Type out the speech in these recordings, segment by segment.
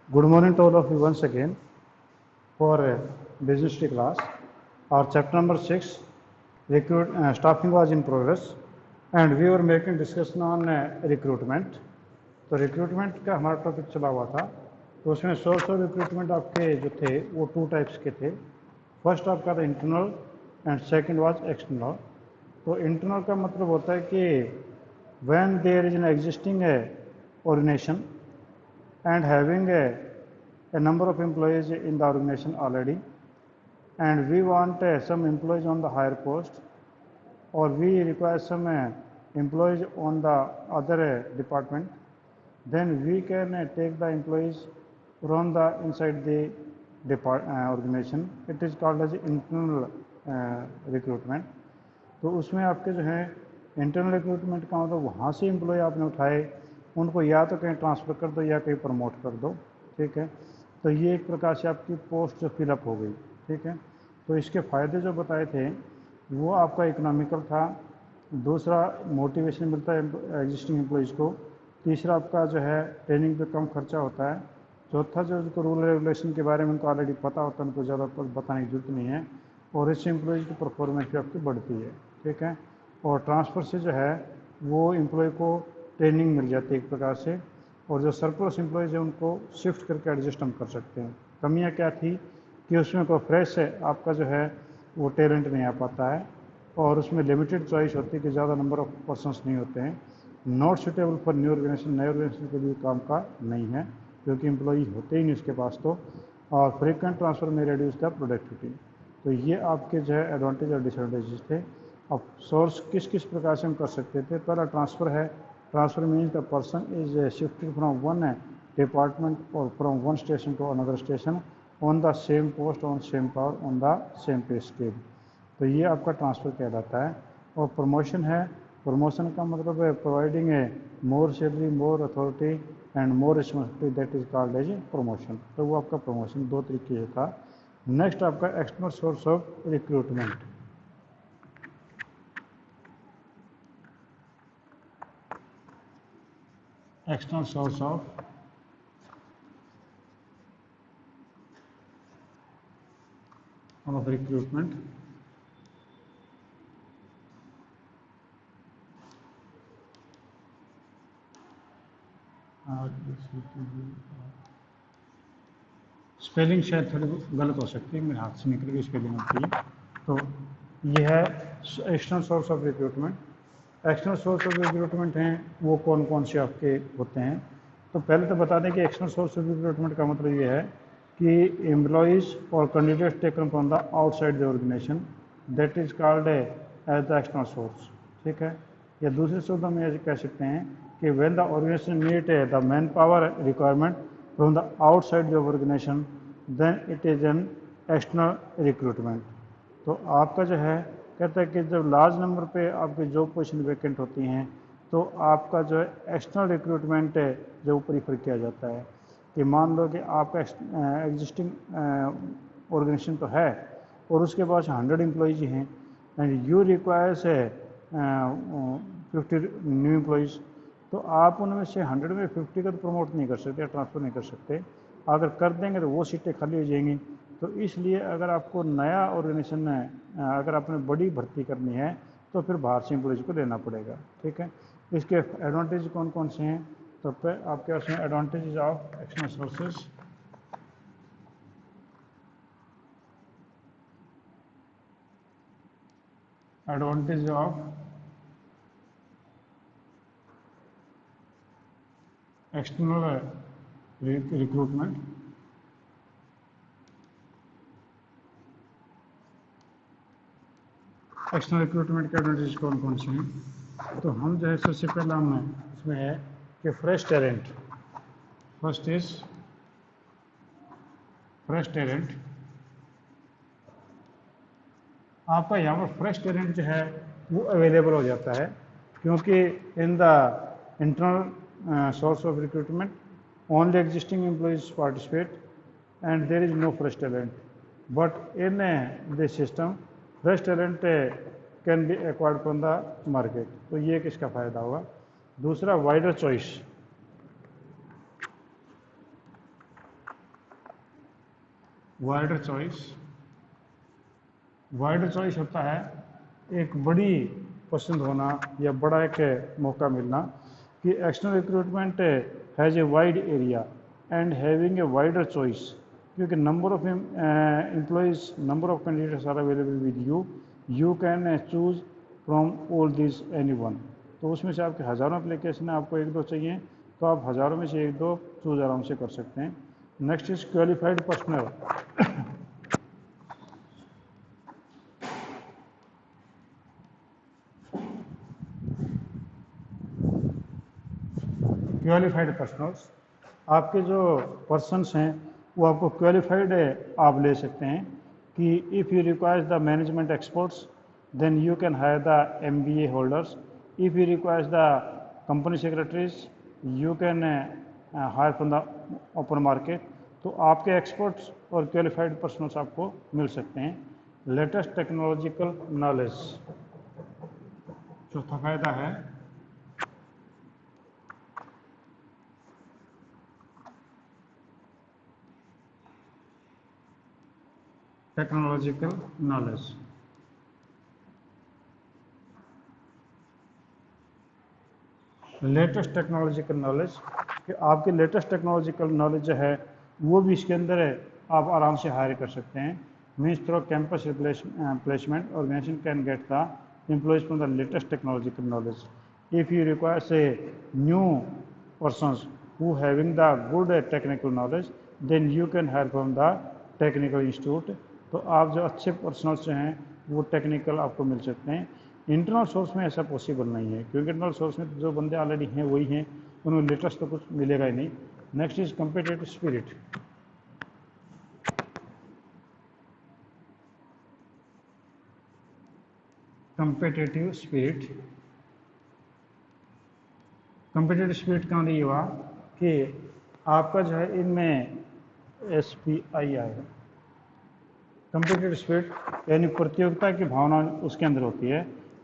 Good morning to all of you once again for business T class. Our chapter number 6, staffing was in progress, and we were making discussion on recruitment. तो recruitment का हमारा topic चला हुआ था, तो उसमें source of recruitment आपके जो थे वो 2 टाइप्स के थे. फर्स्ट आपका था internal and second was external. तो इंटरनल का मतलब होता है कि when there is an existing organisation and having a number of employees in the organization already, and we want some employees on the higher post, or we require some employees on the other department, then we can take the employees from the inside the organization. It is called as internal recruitment. तो उसमें आपके जो है internal recruitment का मतलब वहाँ से employ आपने उठाए, उनको या तो कहीं ट्रांसफ़र कर दो या कहीं प्रमोट कर दो. ठीक है, तो ये एक प्रकार से आपकी पोस्ट जो फिलअप हो गई. ठीक है, तो इसके फ़ायदे जो बताए थे वो आपका इकोनॉमिकल था. दूसरा मोटिवेशन मिलता है एग्जिस्टिंग एम्प्लॉयज़ को. तीसरा आपका जो है ट्रेनिंग पे कम खर्चा होता है. चौथा जो उनको रूल रेगुलेशन के बारे में उनको ऑलरेडी पता होता है, उनको ज़्यादा बताने की जरूरत नहीं है. और इससे एम्प्लॉयज़ की परफॉर्मेंस भी आपकी बढ़ती है. ठीक है, और ट्रांसफ़र से जो है वो एम्प्लॉय को ट्रेनिंग मिल जाती है एक प्रकार से, और जो सरप्लस एम्प्लॉयज़ है उनको शिफ्ट करके एडजस्ट हम कर सकते हैं. कमियां क्या थी कि उसमें कोई फ्रेश है आपका जो है वो टैलेंट नहीं आ पाता है, और उसमें लिमिटेड चॉइस होती है कि ज़्यादा नंबर ऑफ पर्सनस नहीं होते हैं. Not suitable for new organisation, नए ऑर्गेनाइजेशन के लिए काम का नहीं है क्योंकि एम्प्लॉई होते ही नहीं उसके पास. तो और फ्रीक्वेंट ट्रांसफ़र में रिड्यूस द प्रोडक्टिविटी. तो ये आपके जो है एडवांटेज और डिसएडवांटेजेस थे. अब सोर्स किस किस प्रकार से हम कर सकते थे. पहला ट्रांसफ़र है. Transfer means the person is shifted from one department और from one station to another station on the same post, on same power, on the same pay scale. तो ये आपका ट्रांसफ़र कहलाता है. और प्रमोशन है. प्रमोशन का मतलब है providing a more salary, more authority and more responsibility, that is called as promotion. तो वो आपका प्रमोशन 2 तरीके से था. नेक्स्ट आपका external source of recruitment. External source of recruitment. Spelling शायद थोड़ी गलत हो सकती है, मेरे हाथ से निकल गई स्पेलिंग होती है. तो ये है external source of recruitment. External source of recruitment हैं वो कौन कौन से आपके होते हैं. तो पहले तो बता दें कि एक्सटर्नल सोर्स ऑफ रिक्रूटमेंट का मतलब ये है कि एम्प्लॉयज़ और candidates taken from the outside the organisation, that is called as the external source. ठीक है, या दूसरे शब्दों में ऐसे कह सकते हैं कि when the organisation meet the man power requirement from the outside the organisation, then it is an external recruitment. तो आपका जो है कहता है कि जब लार्ज नंबर पे आपकी जॉब पोजीशन वैकेंट होती हैं तो आपका जो है एक्सटर्नल रिक्रूटमेंट है जो प्रीफर किया जाता है. कि मान लो कि आपका एग्जिस्टिंग ऑर्गेनाइजेशन तो है और उसके पास 100 एम्प्लॉयज़ हैं and you requires 50 new employees. तो आप उनमें से 100 में 50 का तो प्रमोट नहीं कर सकते, ट्रांसफ़र नहीं कर सकते. अगर कर देंगे तो वो सीटें खाली हो जाएंगी. तो इसलिए अगर आपको नया ऑर्गेनाइजेशन है, अगर आपने बड़ी भर्ती करनी है तो फिर बाहर से एम्प्लॉयज़ को लेना पड़ेगा. ठीक है, इसके एडवांटेज कौन कौन से हैं. तो आपके पास में advantages of external sources. Advantage of external recruitment. External recruitment के एडवांटेज कौन कौन से हैं. तो हम जो है सबसे पहला हम इसमें है कि fresh talent. First is fresh talent. आपका यहाँ पर फ्रेश टैलेंट जो है वो अवेलेबल हो जाता है क्योंकि in the internal source of recruitment only existing employees participate and there is no fresh talent. But in this system fresh talent can be acquired from the market. तो ये किसका फ़ायदा होगा. दूसरा wider choice. Wider choice, wider choice होता है एक बड़ी पसंद होना या बड़ा एक मौका मिलना कि external recruitment has a wide area and having a wider choice, क्योंकि number of employees, number of candidates are available with you can choose from all this any one. तो उसमें से आपके हज़ारों एप्लीकेशन है, आपको एक दो चाहिए तो आप हज़ारों में से एक दो चूज़ आराम से कर सकते हैं। Next is qualified personnel. Qualified personnels, आपके जो पर्सनस हैं वो आपको क्वालिफाइड आप ले सकते हैं कि if you requires the management experts then you can hire the MBA holders, if you requires the company secretaries you can hire from the open market. तो आपके एक्सपर्ट्स और क्वालिफाइड पर्सनल्स आपको मिल सकते हैं। लेटेस्ट टेक्नोलॉजिकल नॉलेज, चौथा फायदा है technological knowledge. Latest technological knowledge कि आपकी लेटेस्ट टेक्नोलॉजिकल नॉलेज जो है वो भी इसके अंदर है, आप आराम से हायर कर सकते हैं। Means through campus placement organisation can get the employees from the latest technological knowledge. If you require से new persons who having the good technical knowledge then you can hire from the technical institute। तो आप जो अच्छे personnels जो हैं वो technical आपको मिल सकते हैं। इंटरनल सोर्स में ऐसा पॉसिबल नहीं है क्योंकि इंटरनल सोर्स में जो बंदे ऑलरेडी हैं वही हैं, उन्हें लेटेस्ट तो कुछ मिलेगा ही नहीं। Next is competitive spirit. Competitive spirit, competitive spirit का मतलब ये हुआ कि आपका जो है इनमें SPI आएगा। कम्पिटिटिव स्पिरिट यानी प्रतियोगिता की भावना उसके अंदर होती है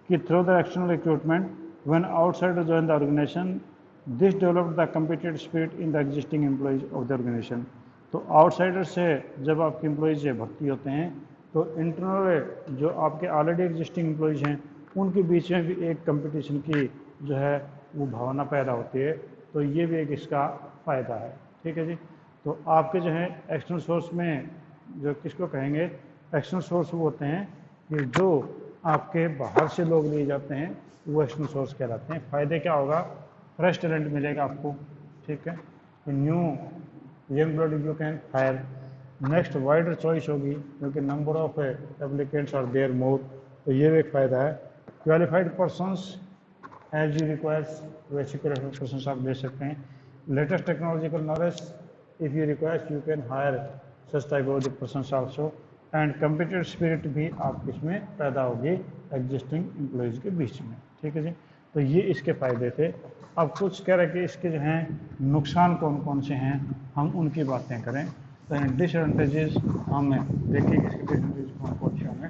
कि through the external recruitment when outsider join the organization this develop the competitive spirit in the existing employees of the organization. तो आउटसाइडर से जब आपके एम्प्लॉयज भर्ती होते हैं तो इंटरनल जो आपके ऑलरेडी एग्जिस्टिंग एम्प्लॉयज हैं उनके बीच में भी एक कंपटीशन की जो है वो भावना पैदा होती है। तो ये भी एक इसका फ़ायदा है। ठीक है जी। तो आपके जो है एक्सटर्नल सोर्स में जो किसको कहेंगे, एक्सटर्नल सोर्स वो होते हैं कि जो आपके बाहर से लोग लिए जाते हैं वो एक्सटर्नल सोर्स कहलाते हैं। फ़ायदे क्या होगा, फ्रेश टैलेंट मिलेगा आपको। ठीक है, new young blood you can hire. Next wider choice होगी क्योंकि number of applicants are there more, तो ये भी एक फ़ायदा है। Qualified persons as you requires वैसे क्वालिफाइड पर्सनस आप ले सकते हैं। Latest technological knowledge if you requires you can hire such type of the persons also. And competitive spirit भी आप इसमें पैदा होगी एग्जिस्टिंग एम्प्लॉयज़ के बीच में। ठीक है जी। तो ये इसके फ़ायदे थे। अब कुछ कह रहे कि इसके जो हैं नुकसान कौन कौन से हैं, हम उनकी बातें करें। तो डिसएडवांटेजेस हम देखेंगे इसके डिसएडवांटेज कौन कौन से होंगे।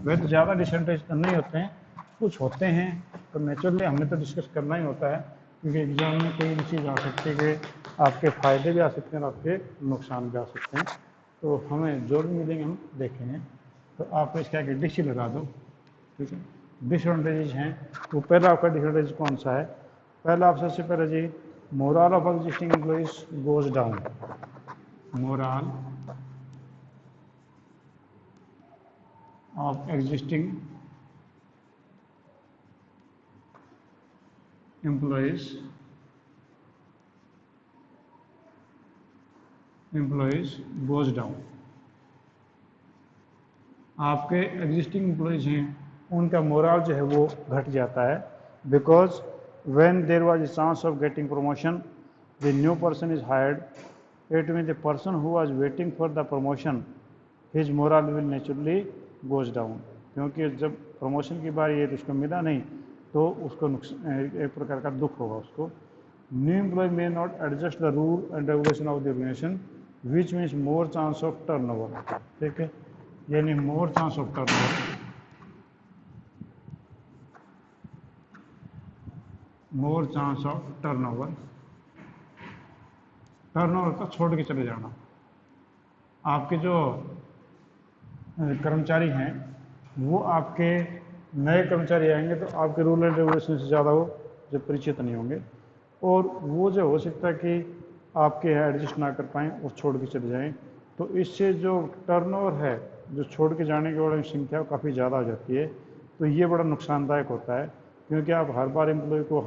वह तो ज़्यादा डिसएडवांटेज नहीं होते हैं, कुछ होते हैं तो नेचुरली हमें तो डिस्कस करना ही होता है क्योंकि एग्जाम में कोई भी चीज़ आ सकती है कि आपके फ़ायदे भी आ सकते हैं और आपके नुकसान भी आ सकते हैं। तो हमें जो भी मिलेंगे हम देखेंगे। तो आप इसके आगे डिश लगा दो। ठीक है, डिसएडवांटेजेस हैं। तो पहला आपका डिसएडवांटेज कौन सा है, पहला आप सबसे पहले जी morale of existing employees goes down. Morale of existing employees goes down. आपके एग्जिस्टिंग एम्प्लॉयज़ हैं उनका मोरल जो है वो घट जाता है because when there was a chance of getting promotion the new person is hired it mean the person who was waiting for the promotion his morale will naturally goes down. क्योंकि जब promotion की बारी है तो उसको मिला नहीं तो उसको एक प्रकार का दुख होगा उसको। New employee may not adjust the rule and regulation of the organization which means more chance of turnover. ठीक है, यानी more chance of turnover, more chance of turnover. Turnover का छोड़ के चले जाना। आपके जो कर्मचारी हैं वो आपके नए कर्मचारी आएंगे तो आपके रूल एंड रेगुलेशन से ज़्यादा वो जो परिचित नहीं होंगे, और वो जो हो सकता है कि आपके यहाँ एडजस्ट ना कर पाएँ और छोड़ के चले जाएँ। तो इससे जो टर्नओवर है, जो छोड़ के जाने की वाली संख्या काफ़ी ज़्यादा हो जाती है। तो ये बड़ा नुकसानदायक होता है, क्योंकि आप हर बार एम्प्लॉय को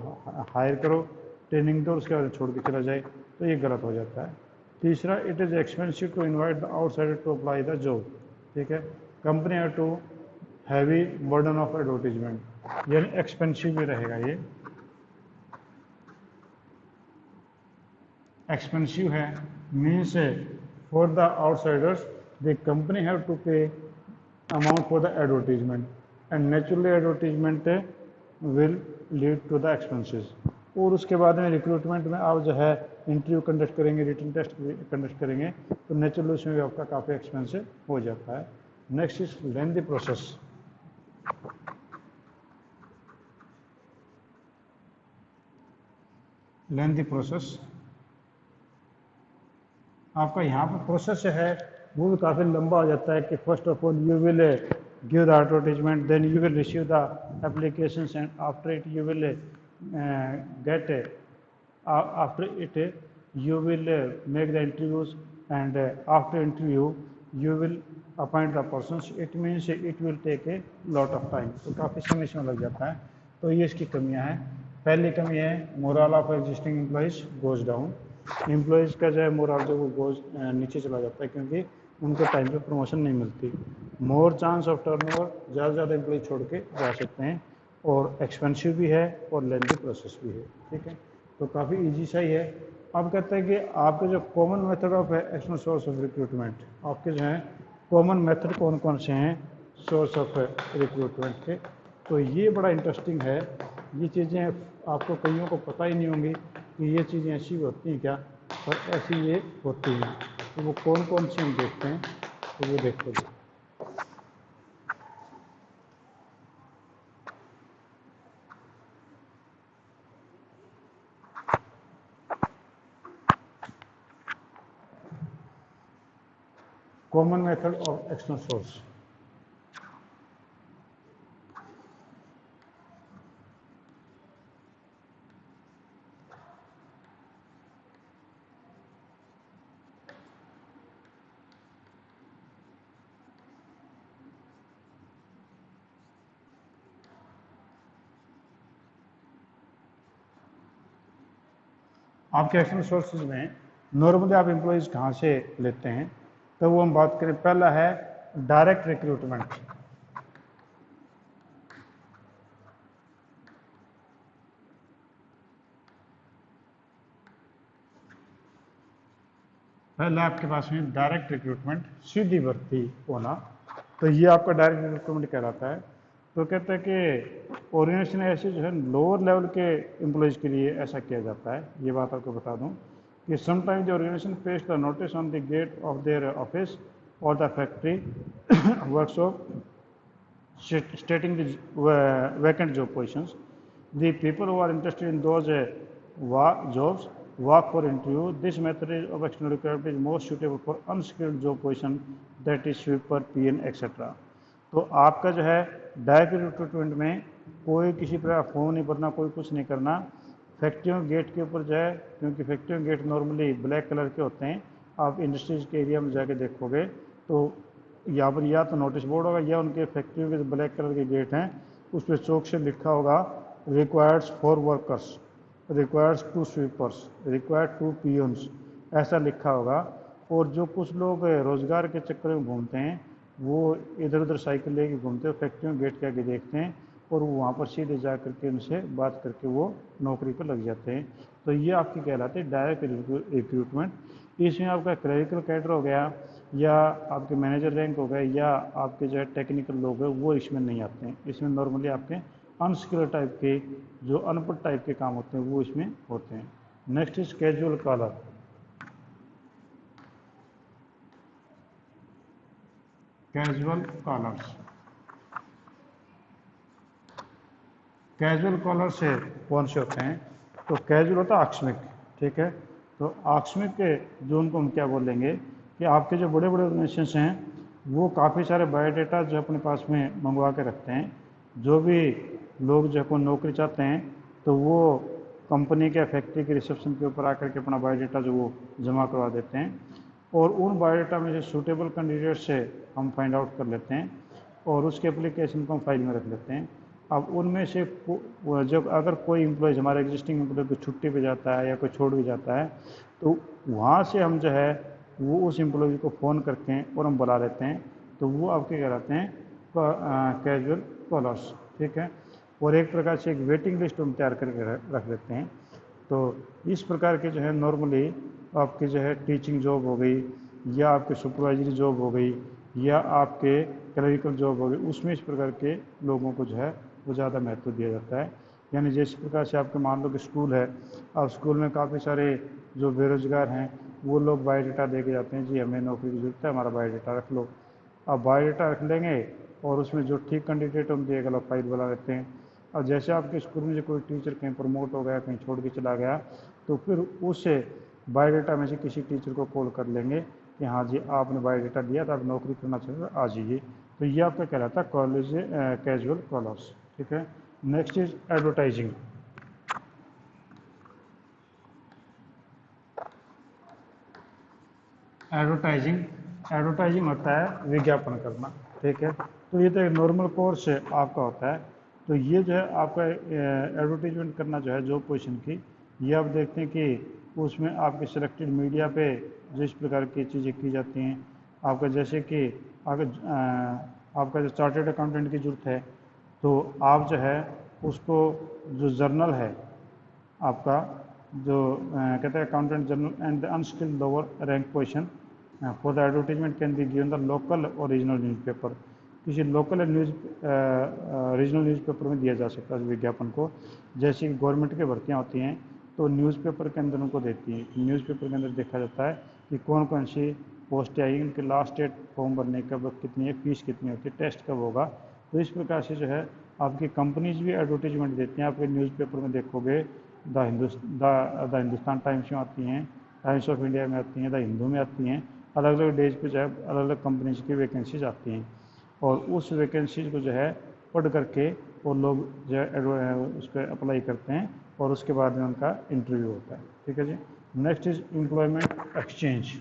हायर करो, ट्रेनिंग दो, उसके बाद छोड़ के चला जाए, तो ये गलत हो जाता है। तीसरा, it is expensive to invite the outsider to apply the job. ठीक है, company have to heavy burden of advertisement, यानी एक्सपेंसिव भी रहेगा ये, एक्सपेंसिव है means for the outsiders the company have to pay amount for the advertisement and naturally advertisement will lead to the expenses. और उसके बाद में रिक्रूटमेंट में आप जो है इंटरव्यू कंडक्ट करेंगे, रिटन टेस्ट कंडक्ट करेंगे, तो नेचुरली उसमें भी आपका काफ़ी एक्सपेंसिव हो जाता है। Next is lengthy process. Lengthy process आपका यहाँ पर प्रोसेस है वो भी काफ़ी लंबा हो जाता है कि first of all you will give the advertisement, then you will receive the applications and after it you will get after it you will make the interviews and after interview you will appoint the persons, it means it will take a lot of time, तो काफ़ी समय इसमें लग जाता है। तो ये इसकी कमियां हैं। पहली कमी है moral of existing employees goes down, employees का जो है मोरल जो वो गोज नीचे चला जाता है, क्योंकि उनको टाइम पे प्रमोशन नहीं मिलती। मोर चांस ऑफ टर्नओवर, ज़्यादा से ज़्यादा एम्प्लॉय छोड़ के जा सकते हैं, और एक्सपेंसिव भी है और लेंथी प्रोसेस भी है। ठीक है, तो काफ़ी इजी सा ही है। अब कहते हैं कि आपके जो common method of external source of recruitment, आपके जो हैं कॉमन मेथड कौन कौन से हैं सोर्स ऑफ रिक्रूटमेंट के, तो ये बड़ा इंटरेस्टिंग है। ये चीज़ें आपको कईयों को पता ही नहीं होंगी कि ये चीज़ें ऐसी होती हैं क्या, और ऐसी ये होती हैं। तो वो कौन कौन से हम देखते हैं, तो वो देखते हैं। Common method of external source, आपके एक्सटर्नल सोर्सेज में नॉर्मली आप एम्प्लॉयज़ कहाँ से लेते हैं, तो वो हम बात करें। पहला है डायरेक्ट रिक्रूटमेंट। पहले आपके पास में डायरेक्ट रिक्रूटमेंट, सीधी भर्ती होना, तो ये आपका डायरेक्ट रिक्रूटमेंट कहलाता है। तो कहते हैं कि ऑर्गेनाइजेशन ऐसे जो है लोअर लेवल के एम्प्लॉयज़ के लिए ऐसा किया जाता है। ये बात आपको बता दूं कि sometime the organisation paste the notice on the gate of their office और the factory workshop stating the vacant job positions. The people who are interested in those jobs walk for interview. This method of external recruitment is most suitable for unskilled job position, that is sweeper, PN, etc. तो आपका जो है direct recruitment में कोई किसी प्रकार form नहीं भरना, कोई कुछ नहीं करना। फैक्ट्रियों गेट के ऊपर जो है, क्योंकि फैक्ट्रियों गेट नॉर्मली ब्लैक कलर के होते हैं, आप इंडस्ट्रीज के एरिया में जाके देखोगे तो यहाँ पर या तो नोटिस बोर्ड होगा या उनके फैक्ट्रियों के जो ब्लैक कलर के गेट हैं उस पर चौक से लिखा होगा required for workers, required two sweepers, required two peons, ऐसा लिखा होगा। और जो कुछ लोग रोज़गार के चक्कर में घूमते हैं वो इधर उधर साइकिल लेके घूमते हैं, फैक्ट्रियों गेट के आगे देखते हैं और वो वहाँ पर सीधे जा करके उनसे बात करके वो नौकरी पर लग जाते हैं। तो ये आपकी कहलाती है डायरेक्ट रिक्रूटमेंट। इसमें आपका क्लरिकल कैडर हो गया या आपके मैनेजर रैंक हो गए या आपके जो है टेक्निकल लोग हैं वो इसमें नहीं आते हैं। इसमें नॉर्मली आपके अनस्किल्ड टाइप के, जो अनपढ़ टाइप के काम होते हैं वो इसमें होते हैं। Next is casual caller. Casual callers, casual caller से कौन से होते हैं, तो कैजुअल होता है आकस्मिक। ठीक है, तो आकस्मिक के जो उनको हम क्या बोलेंगे कि आपके जो बड़े बड़े ऑर्गेनाइजेशन हैं वो काफ़ी सारे बायोडाटा जो अपने पास में मंगवा के रखते हैं। जो भी लोग जो को नौकरी चाहते हैं तो वो कंपनी के फैक्ट्री के रिसेप्शन के ऊपर आकर के अपना बायोडाटा जो वो जमा करवा देते हैं, और उन बायोडाटा में से सूटेबल कैंडिडेट से हम फाइंड आउट कर लेते हैं और उसके एप्लीकेशन को हम फाइल में रख लेते हैं। अब उनमें से जब अगर कोई एम्प्लॉय हमारे एग्जिस्टिंग एम्प्लॉय को छुट्टी पे जाता है या कोई छोड़ भी जाता है तो वहाँ से हम जो है वो उस एम्प्लॉय को फ़ोन करते हैं और हम बुला लेते हैं, तो वो आपके कहलाते हैं कैजुअल कॉलर्स, ठीक है। और एक प्रकार से एक वेटिंग लिस्ट हम तैयार करके रख लेते हैं। तो इस प्रकार के जो है नॉर्मली आपके जो है टीचिंग जॉब हो गई या आपके सुपरवाइजरी जॉब हो गई या आपके क्लरिकल जॉब हो गई, उसमें इस प्रकार के लोगों को जो है वो ज़्यादा महत्व दिया जाता है। यानी जिस प्रकार से आपके मान लो कि स्कूल है, अब स्कूल में काफ़ी सारे जो बेरोजगार हैं वो लोग बायोडाटा दे के जाते हैं, जी हमें नौकरी की ज़रूरत है, हमारा बायोडाटा रख लो। अब बायोडाटा रख लेंगे और उसमें जो ठीक कैंडिडेट हम दिए गलत फाइल बना लेते हैं। और जैसे आपके स्कूल में से कोई टीचर कहीं प्रमोट हो गया, कहीं छोड़ के चला गया, तो फिर उस बायोडाटा में से किसी टीचर को कॉल कर लेंगे कि हाँ जी आपने बायोडाटा दिया था, आप नौकरी करना चाहते हो, आ जाइए। तो ये आपका कहलाता है कॉलेज कैजुअल कॉलर्स, ठीक है। Next is advertising. Advertising advertising होता है विज्ञापन करना, ठीक है। तो ये तो एक नॉर्मल कोर्स आपका होता है। तो ये जो है आपका एडवर्टीजमेंट करना जो है जॉब पोजीशन की, ये आप देखते हैं कि उसमें आपके सिलेक्टेड मीडिया पे जो इस प्रकार की चीज़ें की जाती हैं। आपका जैसे कि आपका जो चार्टर्ड अकाउंटेंट की ज़रूरत है तो आप जो है उसको जो जर्नल है आपका जो कहते हैं accountant general and the unskilled lower rank position for the advertisement can be given the local और रीजनल न्यूज़पेपर। किसी लोकल न्यूज़ रीजनल न्यूज़पेपर में दिया जा सकता है विज्ञापन को। जैसे कि गवर्नमेंट की भर्तियाँ होती हैं तो न्यूज़पेपर के अंदर उनको देती हैं, न्यूज़पेपर के अंदर देखा जाता है कि कौन कौन सी पोस्ट आई, उनके लास्ट डेट फॉर्म भरने का वक्त कितनी है, फीस कितनी होती है, टेस्ट कब होगा। तो इस प्रकार से जो है आपकी कंपनीज भी एडवर्टीजमेंट देती हैं। आपके न्यूज़पेपर में देखोगे द हिंदुस्तान टाइम्स में आती हैं, टाइम्स ऑफ इंडिया में आती हैं, द हिंदू में आती हैं। अलग अलग डेज पे जो है अलग अलग कंपनीज की वैकेंसीज आती हैं और उस वैकेंसीज को जो है पढ़ करके वो लोग जो है उस पर अप्लाई करते हैं और उसके बाद में उनका इंटरव्यू होता है, ठीक है जी। Next is employment exchange.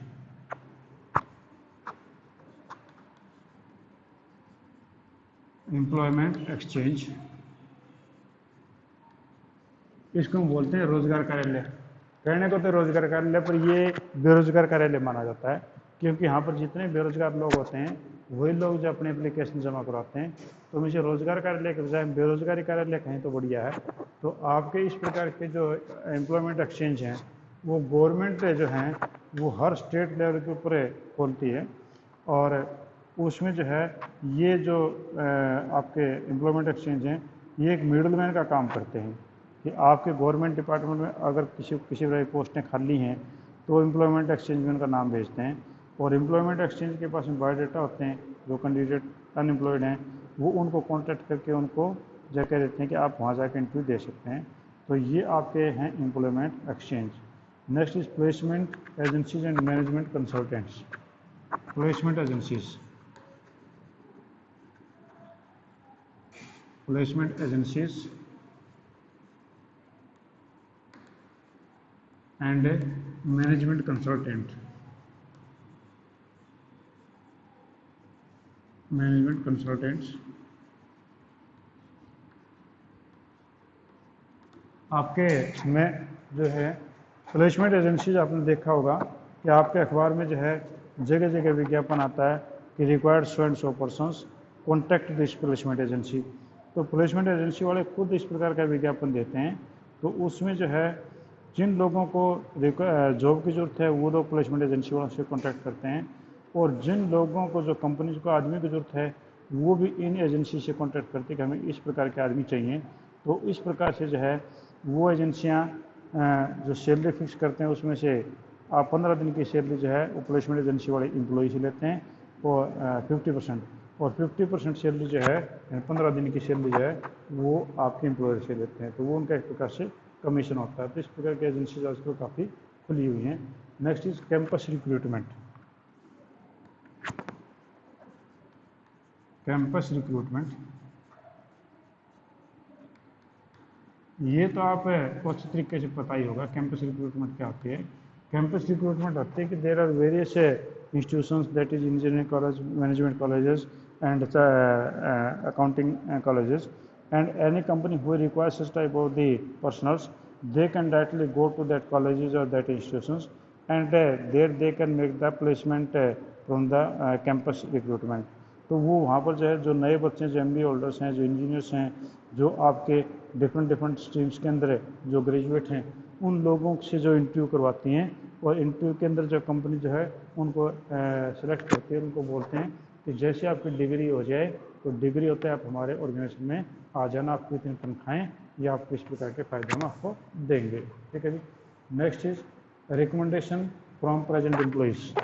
Employment exchange इसको हम बोलते हैं रोजगार कार्यालय। कहने को तो रोजगार कार्यालय पर ये बेरोजगार कार्यालय माना जाता है, क्योंकि यहाँ पर जितने बेरोजगार लोग होते हैं वही लोग जो अपने एप्लीकेशन जमा करवाते हैं। तो मुझे रोजगार कार्यालय के बजाय बेरोजगारी कार्यालय कहें तो बढ़िया है। तो आपके इस प्रकार के जो एम्प्लॉयमेंट एक्सचेंज हैं वो गवर्नमेंट जो हैं वो हर स्टेट लेवल के ऊपर खोलती है, और उसमें जो है ये जो आपके एम्प्लॉयमेंट एक्सचेंज हैं ये एक मिडलमैन का काम करते हैं कि आपके गवर्नमेंट डिपार्टमेंट में अगर किसी तरह की पोस्टें खाली हैं तो एम्प्लॉयमेंट एक्सचेंज में उनका नाम भेजते हैं, और एम्प्लॉयमेंट एक्सचेंज के पास में बायोडाटा होते हैं। जो कैंडिडेट अनएम्प्लॉयड हैं वो उनको कॉन्टैक्ट करके उनको जो कह देते हैं कि आप वहाँ जाकर इंटरव्यू दे सकते हैं। तो ये आपके हैं employment exchange. Next is placement agencies and management consultants. Placement agencies, placement agencies and management consultant। Management consultants आपके में जो है प्लेसमेंट एजेंसीज आपने देखा होगा कि आपके अखबार में जो है जगह जगह विज्ञापन आता है कि required so and so persons contact this placement agency. तो प्लेसमेंट एजेंसी वाले खुद इस प्रकार का विज्ञापन देते हैं। तो उसमें जो है जिन लोगों को जॉब की ज़रूरत है वो लोग प्लेसमेंट एजेंसी वालों से कॉन्टैक्ट करते हैं, और जिन लोगों को जो कंपनी को आदमी की ज़रूरत है वो भी इन एजेंसी से कॉन्टैक्ट करते हैं कि हमें इस प्रकार के आदमी चाहिए। तो इस प्रकार से जो है वो एजेंसियाँ जो सैलरी फिक्स करते हैं उसमें से आप 15 दिन की सैलरी जो है वो प्लेसमेंट एजेंसी वाले एम्प्लॉय से लेते हैं, और 50%, और 50% सैलरी जो है 15 दिन की सैलरी जो है वो आपके एम्प्लॉयर से लेते हैं। तो वो उनका एक प्रकार से कमीशन होता है। तो इस प्रकार की एजेंसीज आजकल काफ़ी खुली हुई हैं। Next is campus recruitment. Campus recruitment, ये तो आपको अच्छी तरीके से पता ही होगा कैंपस रिक्रूटमेंट क्या होती है। कैंपस रिक्रूटमेंट होती है कि there are various institutions, that is engineering college, management colleges and accounting colleges, and any company who requires such type of the personals, they can directly go to that colleges or that institutions, and there they can make the placement from the campus recruitment. तो वो वहाँ पर जो है जो नए बच्चे हैं, जो MBA होल्डर्स हैं, जो इंजीनियर्स हैं, जो आपके डिफरेंट डिफरेंट स्ट्रीम्स के अंदर जो ग्रेजुएट हैं, उन लोगों से जो इंटरव्यू करवाती हैं, और इंटरव्यू के अंदर जो कंपनी जो है उनको सेलेक्ट करती है, उनको बोलते हैं कि जैसे आपकी डिग्री हो जाए, तो डिग्री होता है आप हमारे ऑर्गेनाइजेशन में आ जाना, आपको इतनी तनख्वाहें या आपको इस प्रकार के फायदे हम आपको देंगे। ठीक है जी। Next is recommendation from present employees.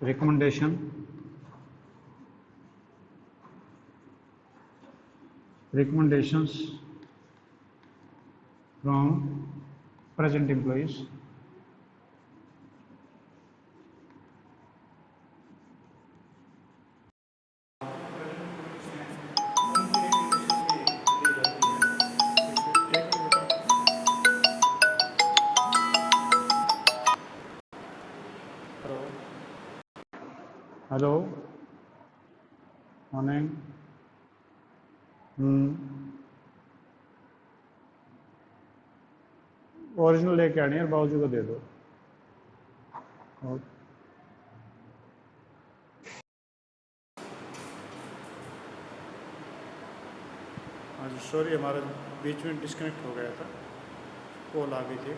Recommendation recommendations from present employees। Hello, morning. Original लेके आनी है, बाबूजी को दे दो। हाँ जी, सॉरी, हमारा बीच में डिस्कनेक्ट हो गया था, कॉल आ गई थी।